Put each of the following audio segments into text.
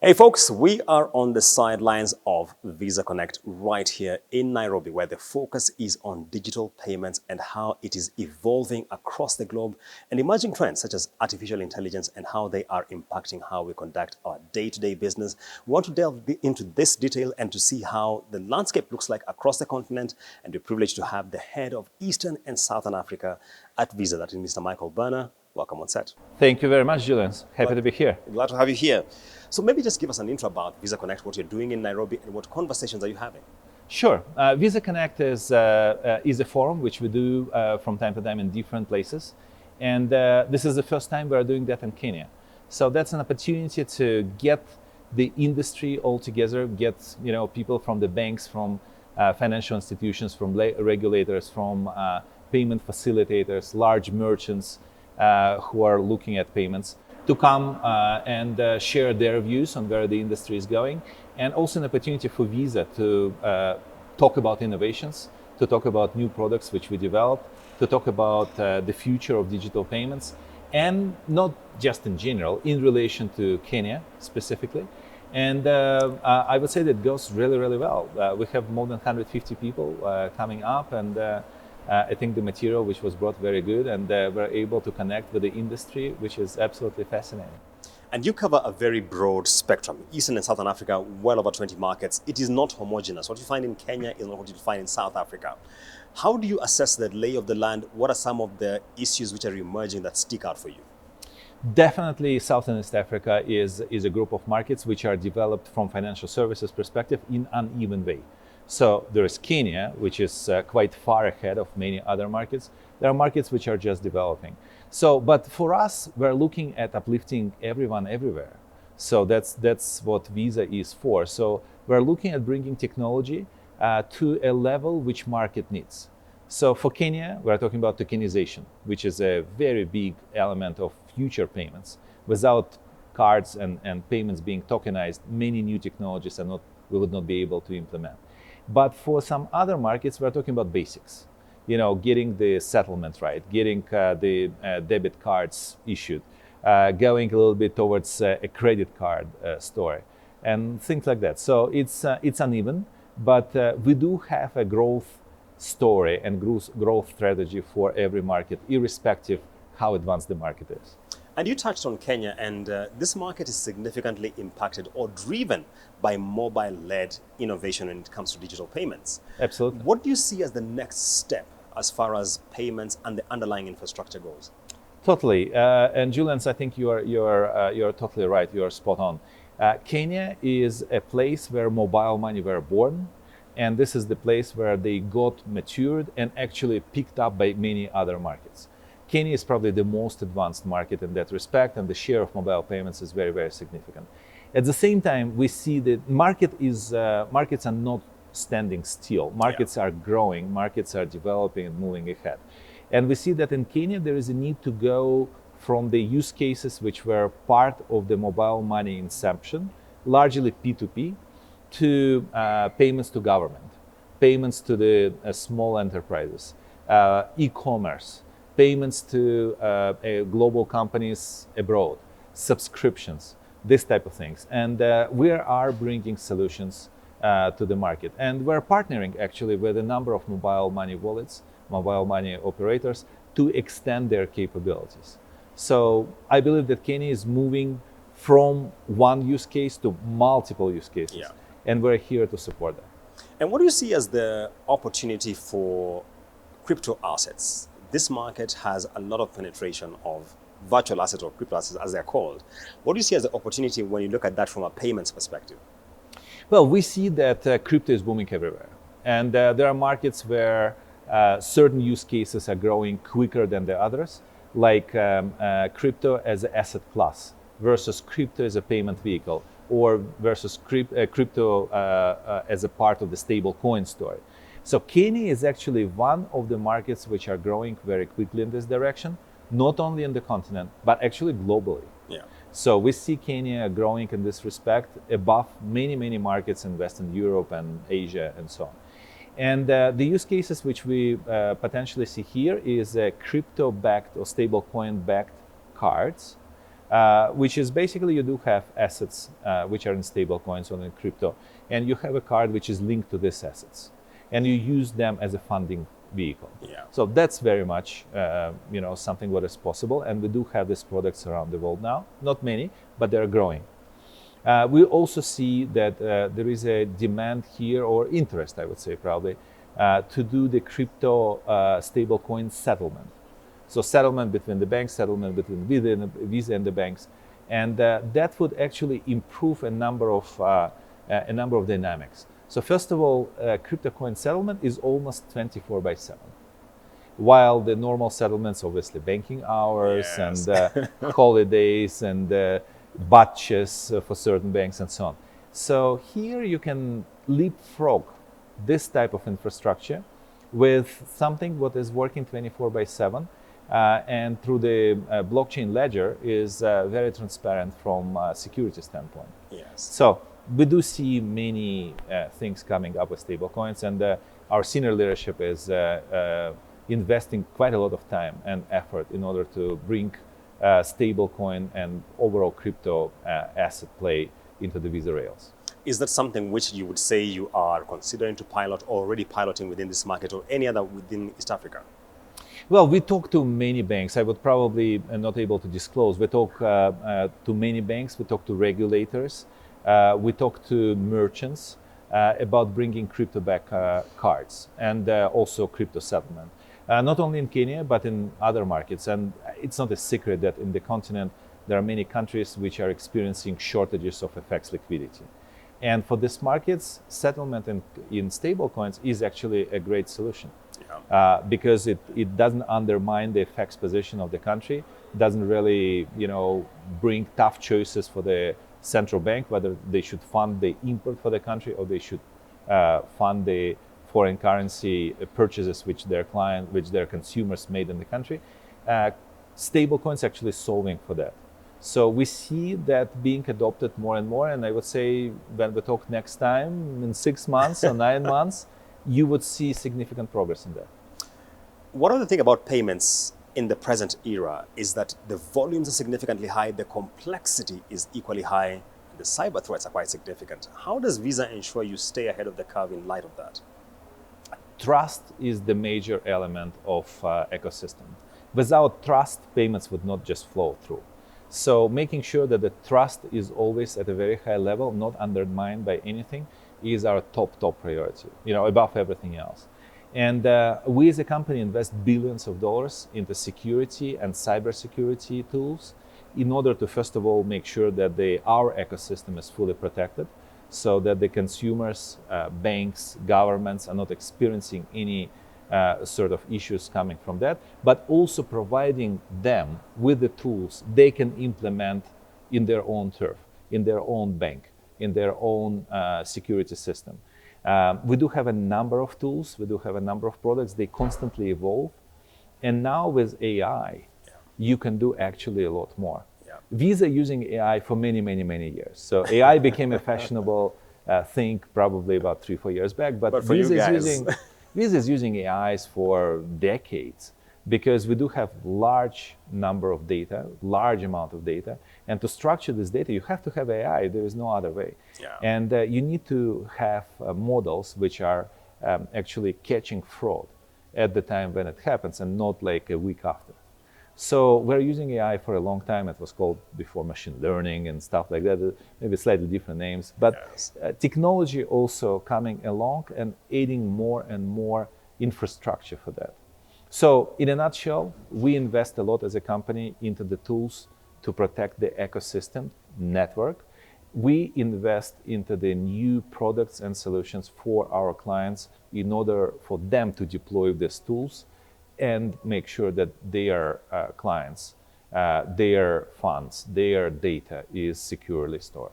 Hey folks, we are on the sidelines of Visa Connect right here in Nairobi, where the focus is on digital payments and how it is evolving across the globe and emerging trends such as artificial intelligence and how they are impacting how we conduct our day-to-day business. We want to delve into this detail and to see how the landscape looks like across the continent, and we're privileged to have the head of Eastern and Southern Africa at Visa, that is Mr. Michael Berner. Welcome on set. Thank you very much, Julian. Happy to be here. Glad to have you here. So maybe just give us an intro about Visa Connect, what you're doing in Nairobi, and what conversations are you having? Sure. Visa Connect is a forum which we do from time to time in different places. And this is the first time we're doing that in Kenya. So that's an opportunity to get the industry all together, get people from the banks, from financial institutions, from regulators, from payment facilitators, large merchants who are looking at payments, to come and share their views on where the industry is going, and also an opportunity for Visa to talk about innovations, to talk about new products which we develop, to talk about the future of digital payments, and not just in general, in relation to Kenya specifically. And I would say that goes really, really well. We have more than 150 people coming up, and I think the material which was brought very good, and we're able to connect with the industry, which is absolutely fascinating. And you cover a very broad spectrum, Eastern and Southern Africa, well over 20 markets. It is not homogeneous. What you find in Kenya is not what you find in South Africa. How do you assess the lay of the land? What are some of the issues which are emerging that stick out for you? Definitely, South and East Africa is a group of markets which are developed from financial services perspective in uneven way. So there is Kenya, which is quite far ahead of many other markets. There are markets which are just developing. So, but for us, we're looking at uplifting everyone everywhere. So that's what Visa is for. So we're looking at bringing technology to a level which market needs. So for Kenya, we're talking about tokenization, which is a very big element of future payments. Without cards and payments being tokenized, many new technologies we would not be able to implement. But for some other markets, we're talking about basics. Getting the settlement right, getting the debit cards issued, going a little bit towards a credit card story, and things like that. So it's uneven, but we do have a growth story and growth strategy for every market, irrespective how advanced the market is. And you touched on Kenya, and this market is significantly impacted or driven by mobile-led innovation when it comes to digital payments. Absolutely. What do you see as the next step as far as payments and the underlying infrastructure goes? Totally. And Julian, I think you're totally right. You're spot on. Kenya is a place where mobile money were born, and this is the place where they got matured and actually picked up by many other markets. Kenya is probably the most advanced market in that respect, and the share of mobile payments is very, very significant. At the same time, we see that markets are not standing still. Markets are growing, markets are developing and moving ahead. And we see that in Kenya, there is a need to go from the use cases which were part of the mobile money inception, largely P2P, to payments to government, payments to the small enterprises, e-commerce, payments to global companies abroad, subscriptions, this type of things. And we are bringing solutions to the market. And we're partnering actually with a number of mobile money wallets, mobile money operators, to extend their capabilities. So I believe that Kenya is moving from one use case to multiple use cases. Yeah. And we're here to support that. And what do you see as the opportunity for crypto assets? This market has a lot of penetration of virtual assets or crypto assets, as they're called. What do you see as the opportunity when you look at that from a payments perspective? Well, we see that crypto is booming everywhere. And there are markets where certain use cases are growing quicker than the others, like crypto as an asset class versus crypto as a payment vehicle, or versus crypto as a part of the stablecoin story. So Kenya is actually one of the markets which are growing very quickly in this direction, not only in the continent, but actually globally. Yeah. So we see Kenya growing in this respect above many, many markets in Western Europe and Asia and so on. And the use cases which we potentially see here is crypto-backed or stablecoin-backed cards which is basically you do have assets which are in stable coins or in crypto, and you have a card which is linked to these assets, and you use them as a funding vehicle. Yeah. So that's very much something what is possible, and we do have these products around the world now. Not many, but they're growing. We also see that there is a demand here, or interest, I would say probably, to do the crypto stablecoin settlement. So settlement between the banks, settlement between Visa and the banks, and that would actually improve a number of dynamics. So first of all, crypto coin settlement is almost 24/7, while the normal settlements, obviously banking hours, Yes. and holidays and batches for certain banks and so on. So here you can leapfrog this type of infrastructure with something what is working 24/7, and through the blockchain ledger is very transparent from a security standpoint. Yes. So we do see many things coming up with stablecoins, and our senior leadership is investing quite a lot of time and effort in order to bring stablecoin and overall crypto asset play into the Visa rails. Is that something which you would say you are considering to pilot, or already piloting within this market or any other within East Africa? Well, we talk to many banks. I would probably not able to disclose. We talk to many banks. We talk to regulators. We talk to merchants about bringing crypto-back cards and also crypto settlement. Not only in Kenya, but in other markets. And it's not a secret that in the continent, there are many countries which are experiencing shortages of FX liquidity. And for these markets, settlement in stable coins is actually a great solution. Because it doesn't undermine the FX position of the country, doesn't really bring tough choices for the central bank, whether they should fund the import for the country or they should fund the foreign currency purchases which their consumers made in the country. Stable coins actually solving for that. So we see that being adopted more and more, and I would say when we talk next time in 6 months or 9 months, you would see significant progress in that. One other thing about payments in the present era is that the volumes are significantly high, the complexity is equally high, the cyber threats are quite significant. How does Visa ensure you stay ahead of the curve in light of that? Trust is the major element of ecosystem. Without trust, payments would not just flow through. So making sure that the trust is always at a very high level, not undermined by anything, is our top priority, above everything else. And we as a company invest billions of dollars into security and cybersecurity tools in order to, first of all, make sure that our ecosystem is fully protected, so that the consumers, banks, governments are not experiencing any sort of issues coming from that, but also providing them with the tools they can implement in their own turf, in their own bank, in their own security system. We do have a number of tools, we do have a number of products, they constantly evolve. And now with AI, you can do actually a lot more. Visa using AI for many years. So AI became a fashionable thing probably about 3-4 years back, but Visa is using AIs for decades, because we do have large number of data, large amount of data, and to structure this data, you have to have AI. There is no other way. And you need to have models which are actually catching fraud at the time when it happens, and not like a week after. So we're using AI for a long time. It was called before machine learning and stuff like that, maybe slightly different names. But technology also coming along and adding more and more infrastructure for that. So in a nutshell, we invest a lot as a company into the tools to protect the ecosystem network. We invest into the new products and solutions for our clients in order for them to deploy these tools and make sure that their clients, their funds, their data is securely stored.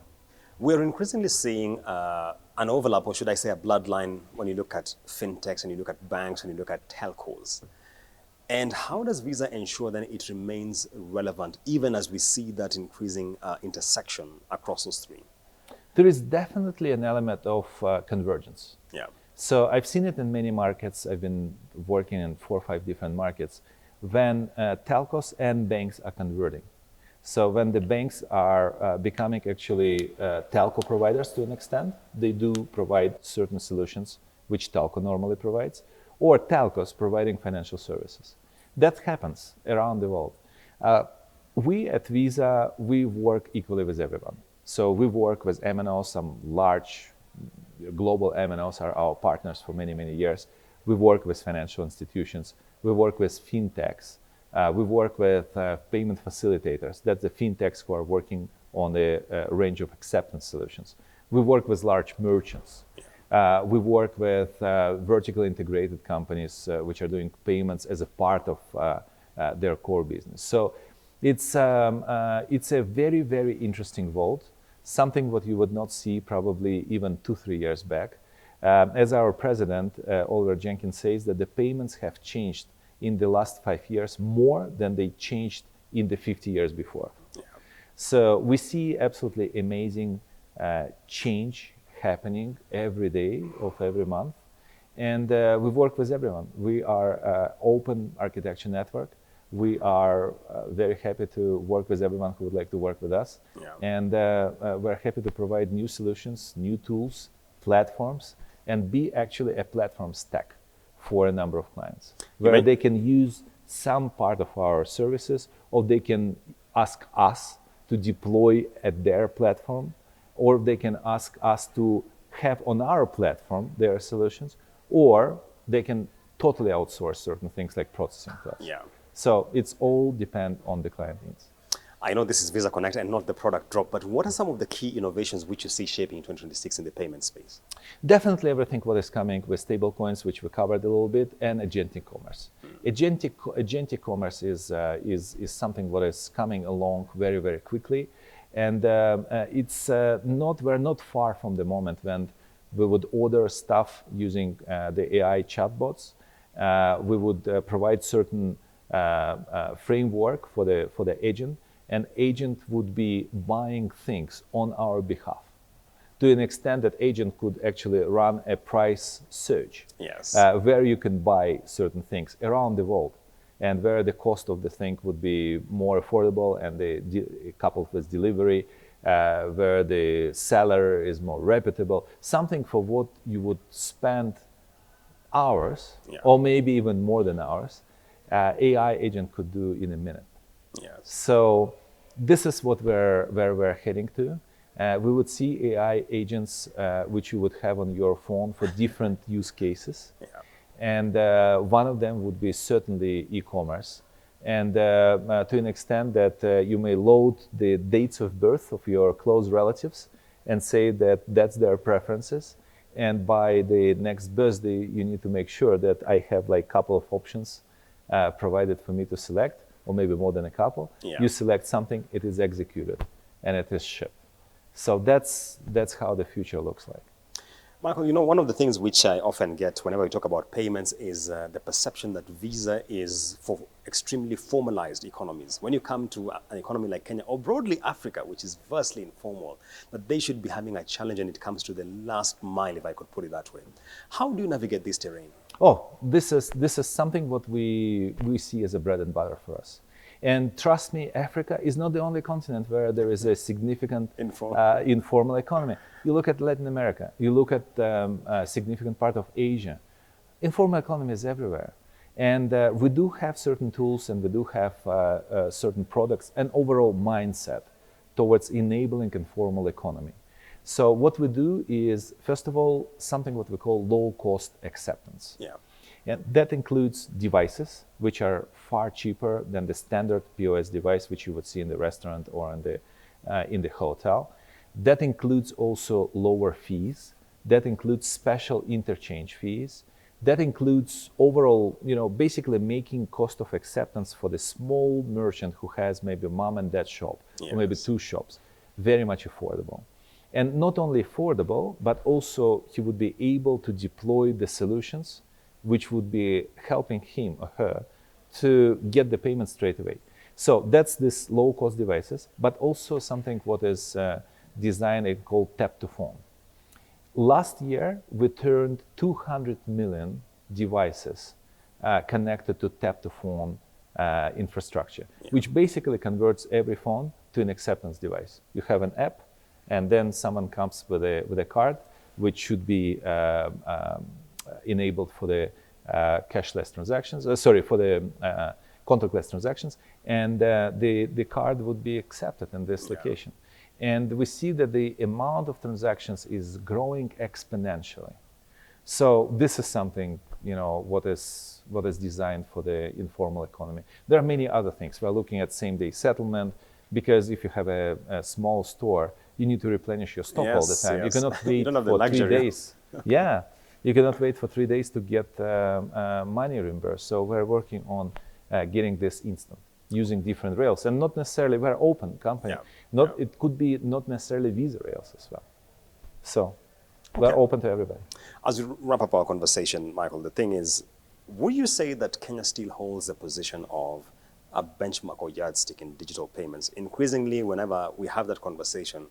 We're increasingly seeing an overlap, or should I say a bloodline, when you look at fintechs, when you look at banks, when you look at telcos. And how does Visa ensure that it remains relevant, even as we see that increasing intersection across those three? There is definitely an element of convergence. So I've seen it in many markets. I've been working in 4 or 5 different markets when telcos and banks are converting. So when the banks are becoming actually telco providers to an extent, they do provide certain solutions which telco normally provides, or telcos providing financial services. That happens around the world. We at Visa, we work equally with everyone. So we work with MNOs, some large global MNOs are our partners for many, many years. We work with financial institutions. We work with fintechs. We work with payment facilitators. That's the fintechs who are working on a range of acceptance solutions. We work with large merchants. We work with vertically integrated companies which are doing payments as a part of their core business. So it's a very, very interesting world, something what you would not see probably even 2-3 years back. As our president, Oliver Jenkins, says that the payments have changed in the last 5 years more than they changed in the 50 years before. Yeah. So we see absolutely amazing change happening every day of every month. And we work with everyone. We are open architecture network. We are very happy to work with everyone who would like to work with us. Yeah. And we're happy to provide new solutions, new tools, platforms, and be actually a platform stack for a number of clients, where they can use some part of our services, or they can ask us to deploy at their platform, or they can ask us to have on our platform their solutions, or they can totally outsource certain things like processing to us. Yeah. So it's all depend on the client needs. I know this is Visa Connect and not the product drop, but what are some of the key innovations which you see shaping in 2026 in the payment space? Definitely everything what is coming with stablecoins, which we covered a little bit, and agentic commerce. Agentic commerce is something what is coming along very, very quickly. And we're not far from the moment when we would order stuff using the AI chatbots. We would provide certain framework for the agent, and agent would be buying things on our behalf to an extent that agent could actually run a price search. Yes. Where you can buy certain things around the world, and where the cost of the thing would be more affordable and coupled with delivery, where the seller is more reputable, something for what you would spend hours, yeah, or maybe even more than hours, AI agent could do in a minute. Yes. So this is what where we're heading to. We would see AI agents which you would have on your phone for different use cases. Yeah. And one of them would be certainly e-commerce. And to an extent that you may load the dates of birth of your close relatives and say that that's their preferences. And by the next birthday, you need to make sure that I have like a couple of options provided for me to select, or maybe more than a couple. Yeah. You select something, it is executed, and it is shipped. So that's how the future looks like. Michael, you know, one of the things which I often get whenever we talk about payments is the perception that Visa is for extremely formalized economies. When you come to an economy like Kenya, or broadly Africa, which is vastly informal, that they should be having a challenge when it comes to the last mile, if I could put it that way. How do you navigate this terrain? Oh, this is something what we see as a bread and butter for us. And trust me, Africa is not the only continent where there is a significant informal economy. You look at Latin America, you look at a significant part of Asia. Informal economy is everywhere. And we do have certain tools, and we do have certain products and overall mindset towards enabling informal economy. So what we do is, first of all, something what we call low-cost acceptance. Yeah. And that includes devices, which are far cheaper than the standard POS device, which you would see in the restaurant or in the hotel. That includes also lower fees. That includes special interchange fees. That includes overall, basically making cost of acceptance for the small merchant who has maybe a mom and dad shop, yes, or maybe 2 shops, very much affordable. And not only affordable, but also he would be able to deploy the solutions which would be helping him or her to get the payment straight away. So that's this low-cost devices, but also something what is designed and called tap to phone. Last year, we turned 200 million devices connected to tap to phone infrastructure, which basically converts every phone to an acceptance device. You have an app, and then someone comes with a card, which should be enabled for the cashless transactions. For the contactless transactions, and the card would be accepted in this location. And we see that the amount of transactions is growing exponentially. So this is something, what is designed for the informal economy. There are many other things. We're looking at same-day settlement, because if you have a small store, you need to replenish your stock all the time. You cannot wait for 3 days. Yeah, you cannot wait for 3 days to get money reimbursed. So we're working on getting this instant, using different rails, and not necessarily, we're open company. It could be not necessarily Visa rails as well. So we're open to everybody. As we wrap up our conversation, Michael, the thing is, would you say that Kenya still holds the position of a benchmark or yardstick in digital payments? Increasingly, whenever we have that conversation,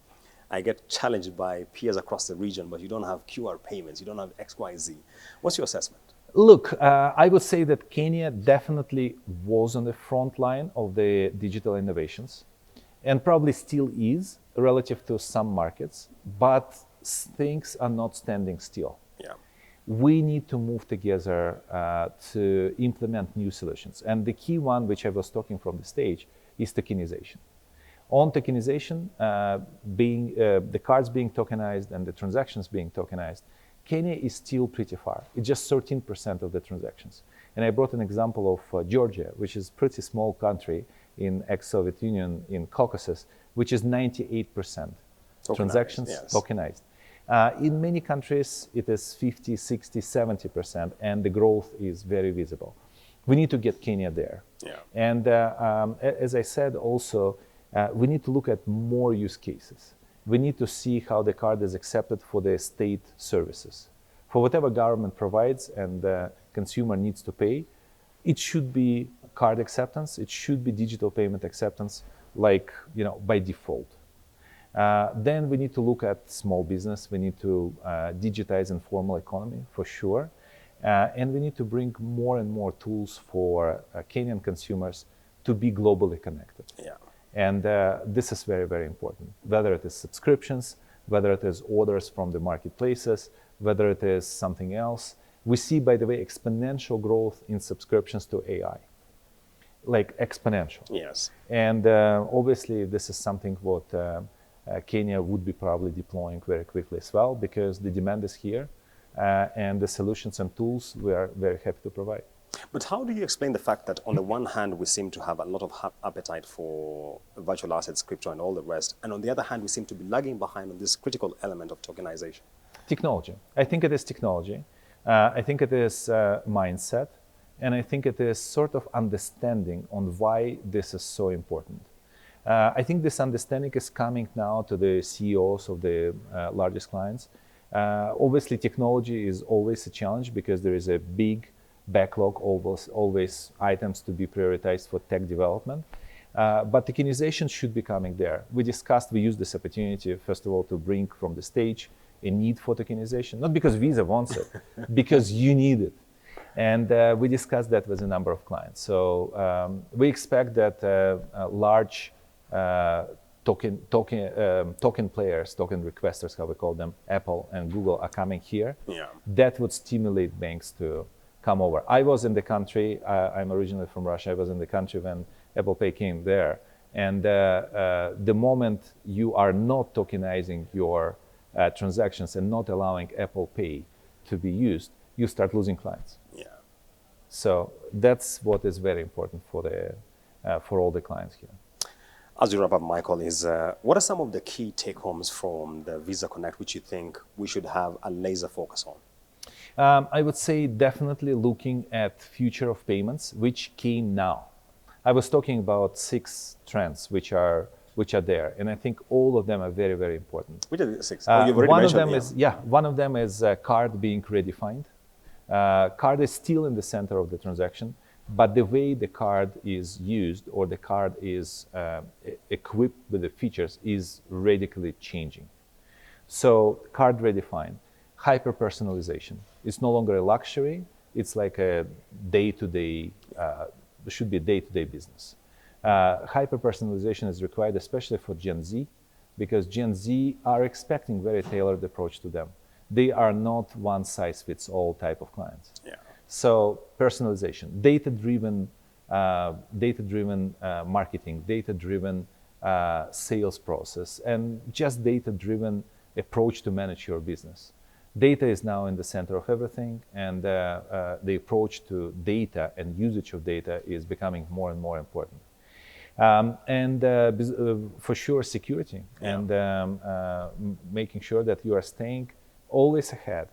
I get challenged by peers across the region, but you don't have QR payments, you don't have XYZ. What's your assessment? Look, I would say that Kenya definitely was on the front line of the digital innovations, and probably still is relative to some markets, but things are not standing still. We need to move together to implement new solutions. And the key one, which I was talking from the stage, is tokenization. On tokenization, the cards being tokenized and the transactions being tokenized, Kenya is still pretty far. It's just 13% of the transactions. And I brought an example of Georgia, which is a pretty small country in ex-Soviet Union in Caucasus, which is 98% transactions tokenized. In many countries, it is 50, 60, 70%, and the growth is very visible. We need to get Kenya there. And as I said also, we need to look at more use cases. We need to see how the card is accepted for the state services. For whatever government provides and the consumer needs to pay, it should be card acceptance, it should be digital payment acceptance, by default. Then we need to look at small business, we need to digitize informal economy for sure, and we need to bring more and more tools for Kenyan consumers to be globally connected. And this is very, very important, whether it is subscriptions, whether it is orders from the marketplaces, whether it is something else. We see, by the way, exponential growth in subscriptions to AI, like exponential. And obviously, this is something what Kenya would be probably deploying very quickly as well, because the demand is here, and the solutions and tools we are very happy to provide. But how do you explain the fact that on the one hand, we seem to have a lot of appetite for virtual assets, crypto, and all the rest, and on the other hand, we seem to be lagging behind on this critical element of tokenization? Technology. I think it is technology. I think it is mindset, and I think it is sort of understanding on why this is so important. I think this understanding is coming now to the CEOs of the largest clients. Obviously, technology is always a challenge because there is a big backlog, always items to be prioritized for tech development. But tokenization should be coming there. We used this opportunity, first of all, to bring from the stage a need for tokenization, not because Visa wants it, because you need it. And we discussed that with a number of clients. So we expect that large token players, token requesters, how we call them, Apple and Google, are coming here. That would stimulate banks to come over. I was in the country, I'm originally from Russia, I was in the country when Apple Pay came there. And the moment you are not tokenizing your transactions and not allowing Apple Pay to be used, you start losing clients. So that's what is very important for all the clients here. As we wrap up, Michael, what are some of the key take-homes from the Visa Connect which you think we should have a laser focus on? I would say definitely looking at future of payments, which came now. I was talking about 6 trends which are there, and I think all of them are very, very important. Which are the 6? You've already mentioned, one of them is card being redefined. Card is still in the center of the transaction, but the way the card is used or the card is equipped with the features is radically changing. So card redefined, hyper-personalization. It's no longer a luxury, it's like a day-to-day should be day-to-day business. Hyper-personalization is required, especially for Gen Z, because Gen Z are expecting very tailored approach to them. They are not one-size-fits-all type of clients. Yeah. So personalization, data-driven marketing, data-driven sales process, and just data-driven approach to manage your business. Data is now in the center of everything, and the approach to data and usage of data is becoming more and more important. For sure, security, and making sure that you are staying always ahead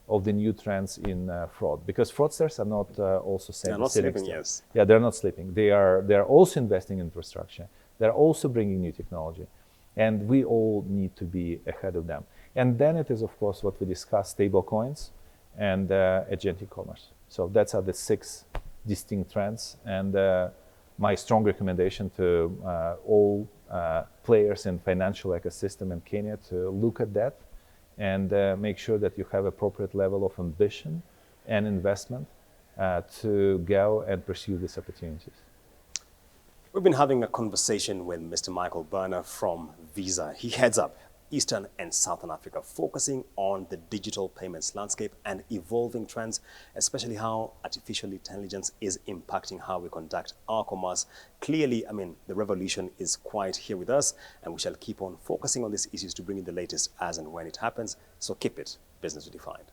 of the new trends in fraud, because fraudsters are not also they're not sleeping. Yes. Yeah, they're not sleeping. They are also investing in infrastructure. They're also bringing new technology, and we all need to be ahead of them. And then it is, of course, what we discussed: stablecoins and agentic commerce. So that's are the 6 distinct trends, and my strong recommendation to all players in financial ecosystem in Kenya to look at that and make sure that you have appropriate level of ambition and investment to go and pursue these opportunities. We've been having a conversation with Mr. Michael Berner from Visa. He heads up Eastern and Southern Africa, focusing on the digital payments landscape and evolving trends, especially how artificial intelligence is impacting how we conduct our commerce. Clearly, I mean, the revolution is quite here with us, and we shall keep on focusing on these issues to bring in the latest as and when it happens. So keep it Business Redefined.